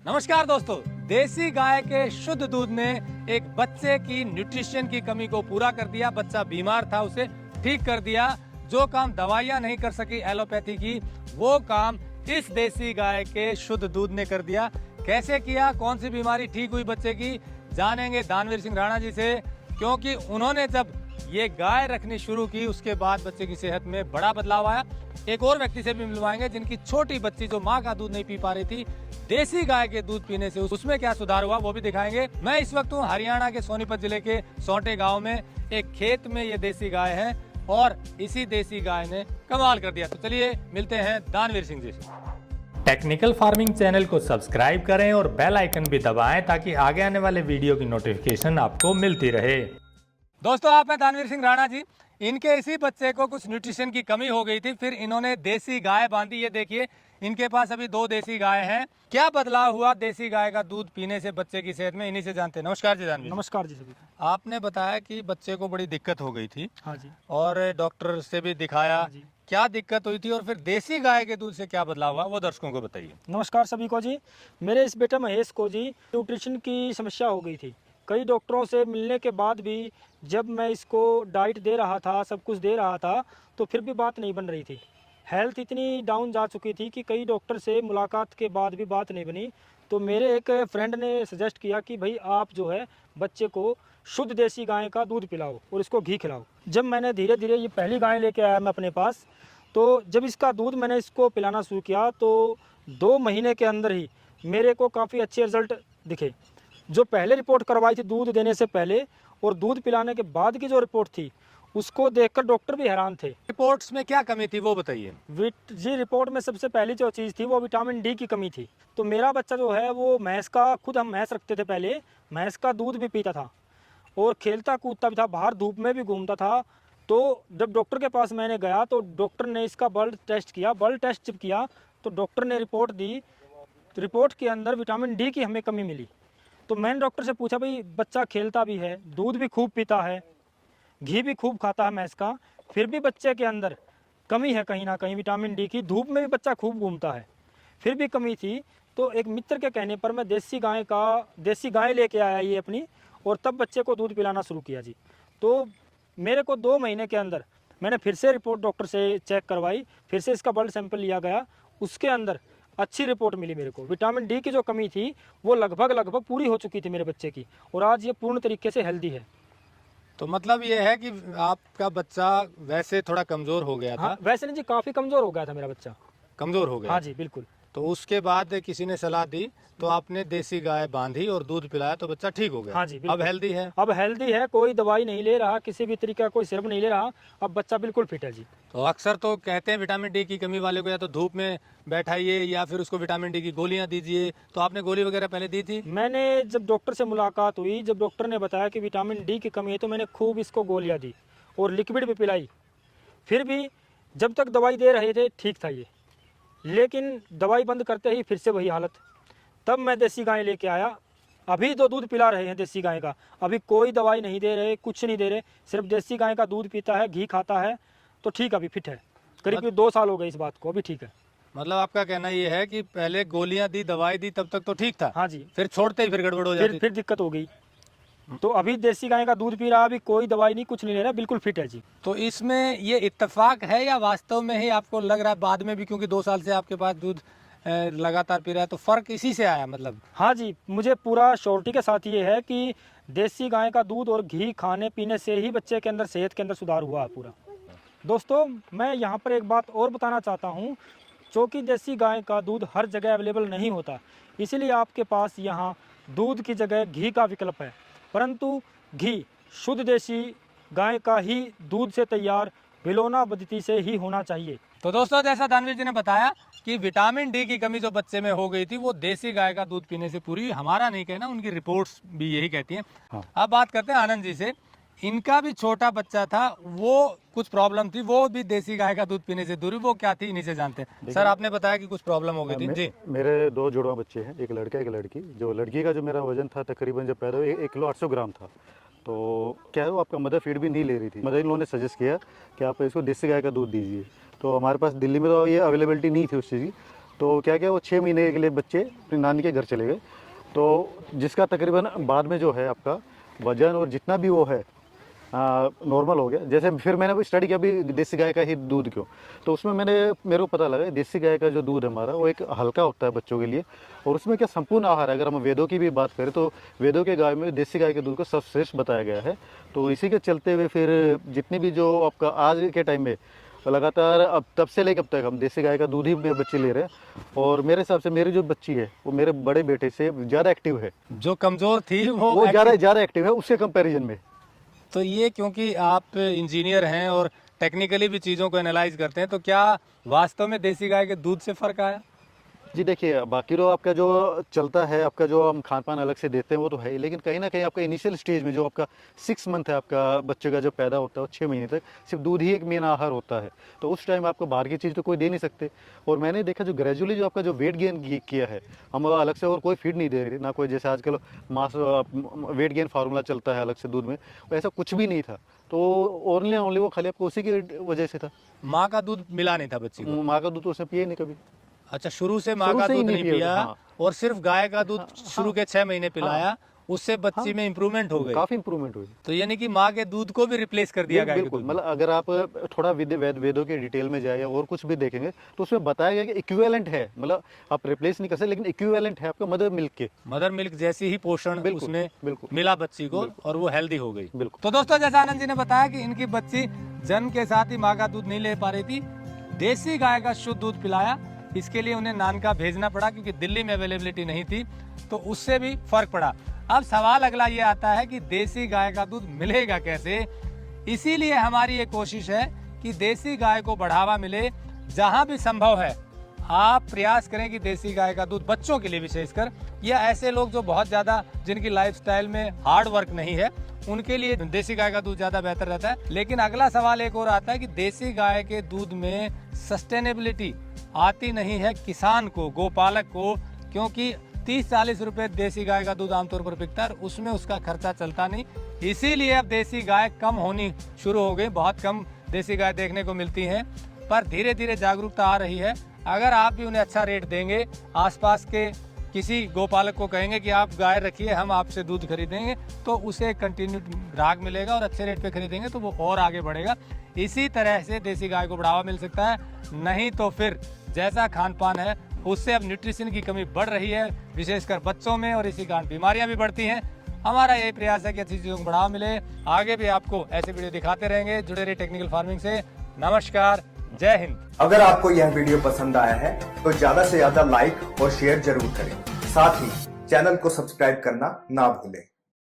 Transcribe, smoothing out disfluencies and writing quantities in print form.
नमस्कार दोस्तों, देसी गाय के शुद्ध दूध ने एक बच्चे की न्यूट्रिशन की कमी को पूरा कर दिया। बच्चा बीमार था, उसे ठीक कर दिया। जो काम दवाइयां नहीं कर सकी एलोपैथी की, वो काम इस देसी गाय के शुद्ध दूध ने कर दिया। कैसे किया, कौन सी बीमारी ठीक हुई बच्चे की, जानेंगे दानवीर सिंह राणा जी से। क्योंकि उन्होंने जब ये गाय रखनी शुरू की, उसके बाद बच्चे की सेहत में बड़ा बदलाव आया। एक और व्यक्ति से भी मिलवाएंगे जिनकी छोटी बच्ची जो माँ का दूध नहीं पी पा रही थी, देसी गाय के दूध पीने से उसमें क्या सुधार हुआ वो भी दिखाएंगे। मैं इस वक्त हूँ हरियाणा के सोनीपत जिले के सोंटे गांव में। एक खेत में ये देसी गाय है और इसी देसी गाय ने कमाल कर दिया। तो चलिए मिलते हैं दानवीर सिंह जी से। टेक्निकल फार्मिंग चैनल को सब्सक्राइब करें और बेल आइकन भी दबाएं ताकि आगे आने वाले वीडियो की नोटिफिकेशन आपको मिलती रहे। दोस्तों, आप हैं दानवीर सिंह राणा जी। इनके इसी बच्चे को कुछ न्यूट्रिशन की कमी हो गई थी, फिर इन्होंने देसी गाय बांधी। ये देखिए, इनके पास अभी 2 देसी गाय हैं। क्या बदलाव हुआ देसी गाय का दूध पीने से बच्चे की सेहत में, इन्हीं से जानते हैं। नमस्कार जी दानवीर। नमस्कार जी सभी। आपने बताया कि बच्चे को बड़ी दिक्कत हो गई थी। हाँ जी। और डॉक्टर से भी दिखाया। हाँ जी। क्या दिक्कत हुई थी और फिर देसी गाय के दूध से क्या बदलाव हुआ, वो दर्शकों को बताइए। नमस्कार सभी को जी। मेरे इस बेटे महेश को जी न्यूट्रिशन की समस्या हो गई थी। कई डॉक्टरों से मिलने के बाद भी जब मैं इसको डाइट दे रहा था, सब कुछ दे रहा था, तो फिर भी बात नहीं बन रही थी। हेल्थ इतनी डाउन जा चुकी थी कि कई डॉक्टर से मुलाकात के बाद भी बात नहीं बनी। तो मेरे एक फ्रेंड ने सजेस्ट किया कि भाई आप जो है बच्चे को शुद्ध देसी गाय का दूध पिलाओ और इसको घी खिलाओ। जब मैंने धीरे धीरे ये पहली गाय लेके आया मैं अपने पास, तो जब इसका दूध मैंने इसको पिलाना शुरू किया तो 2 महीने के अंदर ही मेरे को काफ़ी अच्छे रिजल्ट दिखे। जो पहले रिपोर्ट करवाई थी दूध देने से पहले और दूध पिलाने के बाद की जो रिपोर्ट थी, उसको देखकर डॉक्टर भी हैरान थे। रिपोर्ट्स में क्या कमी थी वो बताइए। जी रिपोर्ट में सबसे पहली जो चीज़ थी वो विटामिन डी की कमी थी। तो मेरा बच्चा जो है वो भैंस का, खुद हम भैंस रखते थे पहले, भैंस का दूध भी पीता था और खेलता कूदता भी था, बाहर धूप में भी घूमता था। तो जब डॉक्टर के पास मैंने गया तो डॉक्टर ने इसका ब्लड टेस्ट किया। ब्लड टेस्ट जब किया तो डॉक्टर ने रिपोर्ट दी। तो रिपोर्ट के अंदर विटामिन डी की हमें कमी मिली। तो मैंने डॉक्टर से पूछा, भाई बच्चा खेलता भी है, दूध भी खूब पीता है, घी भी खूब खाता है भैंस का, फिर भी बच्चे के अंदर कमी है कहीं ना कहीं विटामिन डी की। धूप में भी बच्चा खूब घूमता है, फिर भी कमी थी। तो एक मित्र के कहने पर मैं देसी गाय लेके आया ये अपनी, और तब बच्चे को दूध पिलाना शुरू किया जी। तो मेरे को 2 महीने के अंदर मैंने फिर से रिपोर्ट डॉक्टर से चेक करवाई, फिर से इसका ब्लड सैंपल लिया गया, उसके अंदर अच्छी रिपोर्ट मिली मेरे को। विटामिन डी की जो कमी थी वो लगभग पूरी हो चुकी थी मेरे बच्चे की, और आज ये पूर्ण तरीके से हेल्दी है। तो मतलब ये है कि आपका बच्चा वैसे थोड़ा कमजोर हो गया था। हाँ, वैसे नहीं जी, काफ़ी कमज़ोर हो गया था मेरा बच्चा। कमजोर हो गया। हाँ जी बिल्कुल। तो उसके बाद किसी ने सलाह दी तो आपने देसी गाय बांधी और दूध पिलाया तो बच्चा ठीक हो गया। हाँ जी अब हेल्दी है। अब हेल्दी है, कोई दवाई नहीं ले रहा, किसी भी तरीके का कोई सिरप नहीं ले रहा। अब बच्चा बिल्कुल फिट है जी। तो अक्सर तो कहते हैं विटामिन डी की कमी वाले को या तो धूप में बैठाइए या फिर उसको विटामिन डी की गोलियां दीजिए। तो आपने गोली वगैरह पहले दी थी? मैंने जब डॉक्टर से मुलाकात हुई, जब डॉक्टर ने बताया कि विटामिन डी की कमी है, तो मैंने खूब इसको गोलियां दी और लिक्विड भी पिलाई। फिर भी जब तक दवाई दे रहे थे ठीक था ये, लेकिन दवाई बंद करते ही फिर से वही हालत। तब मैं देसी गाय लेके आया। अभी तो दूध पिला रहे हैं देसी गाय का, अभी कोई दवाई नहीं दे रहे, कुछ नहीं दे रहे, सिर्फ देसी गाय का दूध पीता है, घी खाता है, तो ठीक, अभी फिट है। करीब 2 साल हो गए इस बात को, अभी ठीक है। मतलब आपका कहना ये है कि पहले गोलियां दी, दवाई दी, तब तक तो ठीक था। हाँ जी। फिर छोड़ते ही फिर गड़बड़ हो जाती। फिर दिक्कत हो गई। तो अभी देसी गाय का दूध पी रहा, अभी कोई दवाई नहीं, कुछ नहीं ले रहा, बिल्कुल फिट है जी। तो इसमें ये इत्तेफाक है या वास्तव में ही आपको लग रहा है बाद में भी, क्योंकि 2 साल से आपके पास दूध लगातार पी रहा है, तो फर्क इसी से आया मतलब? हाँ जी, मुझे पूरा श्योरिटी के साथ ये है कि देसी गाय का दूध और घी खाने पीने से ही बच्चे के अंदर, सेहत के अंदर सुधार हुआ है पूरा। दोस्तों, मैं यहाँ पर एक बात और बताना चाहता हूँ, क्योंकि देसी गाय का दूध हर जगह अवेलेबल नहीं होता, इसीलिए आपके पास यहाँ दूध की जगह घी का विकल्प है। परंतु घी शुद्ध देसी गाय का ही दूध से तैयार बिलोना पद्धति से ही होना चाहिए। तो दोस्तों, जैसा दानवीर जी ने बताया कि विटामिन डी की कमी जो बच्चे में हो गई थी वो देसी गाय का दूध पीने से पूरी। हमारा नहीं कहना, उनकी रिपोर्ट्स भी यही कहती हैं। हाँ। अब बात करते हैं आनंद जी से। इनका भी छोटा बच्चा था, वो कुछ प्रॉब्लम थी, वो भी देसी गाय का दूध पीने से दूरी, वो क्या थी, इन्हीं से जानते हैं। सर, आपने बताया कि कुछ प्रॉब्लम हो गई थी। जी। मेरे 2 जुड़वा बच्चे हैं, एक लड़का एक लड़की। जो लड़की का जो मेरा वजन था तकरीबन जब पैदा हुआ 1 किलो 800 ग्राम था। तो क्या है, वो आपका मदर फीड भी नहीं ले रही थी। मदर इन लोगों ने सजेस्ट किया कि आप इसको देसी गाय का दूध दीजिए। तो हमारे पास दिल्ली में तो ये अवेलेबिलिटी नहीं थी उस चीज़ की। तो क्या क्या वो 6 महीने के लिए बच्चे अपनी नानी के घर चले गए, तो जिसका तकरीबन बाद में जो है आपका वजन और जितना भी वो है नॉर्मल हो गया। जैसे फिर मैंने स्टडी किया भी देसी गाय का ही दूध क्यों, तो उसमें मेरे को पता लगा देसी गाय का जो दूध है हमारा वो एक हल्का होता है बच्चों के लिए, और उसमें क्या संपूर्ण आहार है। अगर हम वेदों की भी बात करें तो वेदों के गाय में देसी गाय के दूध को सर्वश्रेष्ठ बताया गया है। तो इसी के चलते हुए फिर जितनी भी जो आपका आज के टाइम में लगातार अब तब से लेकर अब तक हम देसी गाय का दूध ही मेरे बच्चे ले रहे हैं, और मेरे हिसाब से मेरी जो बच्ची है वो मेरे बड़े बेटे से ज़्यादा एक्टिव है, जो कमजोर थी वो ज़्यादा एक्टिव है उसके कंपैरिजन में। तो ये क्योंकि आप इंजीनियर हैं और टेक्निकली भी चीज़ों को एनालाइज करते हैं, तो क्या वास्तव में देसी गाय के दूध से फ़र्क आया? जी देखिए, बाकी तो आपका जो चलता है, आपका जो हम खान पान अलग से देते हैं वो तो है ही, लेकिन कहीं ना कहीं आपका इनिशियल स्टेज में जो आपका 6 मंथ है आपका बच्चे का जो पैदा होता है 6 महीने तक सिर्फ दूध ही एक मेन आहार होता है, तो उस टाइम आपको बाहर की चीज़ तो कोई दे नहीं सकते। और मैंने देखा जो ग्रेजुअली जो आपका जो वेट गेन किया है, हम अलग से और कोई फीड नहीं दे रहे, ना कोई जैसे आजकल मास वेट गेन फार्मूला चलता है अलग से दूध में, ऐसा कुछ भी नहीं था। तो ओनली ओनली वो खाली आपको उसी की वजह से था। माँ का दूध मिला नहीं था बच्ची को? माँ का दूध तो उसने पिया ही नहीं कभी। अच्छा, शुरू से माँ का दूध नहीं पिया। हाँ। और सिर्फ गाय का दूध शुरू के 6 महीने पिलाया, उससे बच्ची में इंप्रूवमेंट हो गई। काफी इंप्रूवमेंट हुई। तो यानी कि माँ के दूध को भी रिप्लेस कर दिया गाय के बिल्कुल, दूध। मतलब अगर आप थोड़ा वेदों के डिटेल में जाए और कुछ भी देखेंगे तो उसमें बताया गया कि इक्विवेलेंट है, मतलब आप रिप्लेस नहीं कर सकते, लेकिन इक्विवेलेंट है आपका मदर मिल्क के। मदर मिल्क जैसी ही पोषण उसमें मिला बच्ची को, और वो हेल्दी हो गई। तो दोस्तों, जैसा आनंद जी ने बताया कि इनकी बच्ची जन्म के साथ ही माँ का दूध नहीं ले पा रही थी, देसी गाय का शुद्ध दूध पिलाया। इसके लिए उन्हें नानका भेजना पड़ा क्योंकि दिल्ली में अवेलेबिलिटी नहीं थी, तो उससे भी फर्क पड़ा। अब सवाल अगला ये आता है कि देसी गाय का दूध मिलेगा कैसे? इसीलिए हमारी ये कोशिश है कि देसी गाय को बढ़ावा मिले। जहां भी संभव है आप प्रयास करें कि देसी गाय का दूध बच्चों के लिए विशेषकर, या ऐसे लोग जो बहुत ज्यादा जिनकी लाइफस्टाइल में हार्ड वर्क नहीं है, उनके लिए देसी गाय का दूध ज्यादा बेहतर रहता है। लेकिन अगला सवाल एक और आता है कि देसी गाय के दूध में सस्टेनेबिलिटी आती नहीं है किसान को, गोपालक को, क्योंकि 30-40 रुपए देसी गाय का दूध आमतौर पर बिकता है, उसमें उसका खर्चा चलता नहीं। इसीलिए अब देसी गाय कम होनी शुरू हो गई, बहुत कम देसी गाय देखने को मिलती हैं, पर धीरे धीरे जागरूकता आ रही है। अगर आप भी उन्हें अच्छा रेट देंगे, आसपास के किसी गोपालक को कहेंगे कि आप गाय रखिए, हम आपसे दूध खरीदेंगे, तो उसे कंटिन्यू ग्राहक मिलेगा और अच्छे रेट पे खरीदेंगे तो वो और आगे बढ़ेगा। इसी तरह से देसी गाय को बढ़ावा मिल सकता है। नहीं तो फिर जैसा खान पान है उससे अब न्यूट्रिशन की कमी बढ़ रही है, विशेषकर बच्चों में, और इसी कारण बीमारियां भी बढ़ती हैं। हमारा यही प्रयास है कि अच्छी चीज़ों को बढ़ावा मिले। आगे भी आपको ऐसे वीडियो दिखाते रहेंगे। जुड़े रहिए टेक्निकल फार्मिंग से। नमस्कार, जय हिंद। अगर आपको यह वीडियो पसंद आया है तो ज्यादा से ज्यादा लाइक और शेयर जरूर करें। साथ ही चैनल को सब्सक्राइब करना ना भूलें।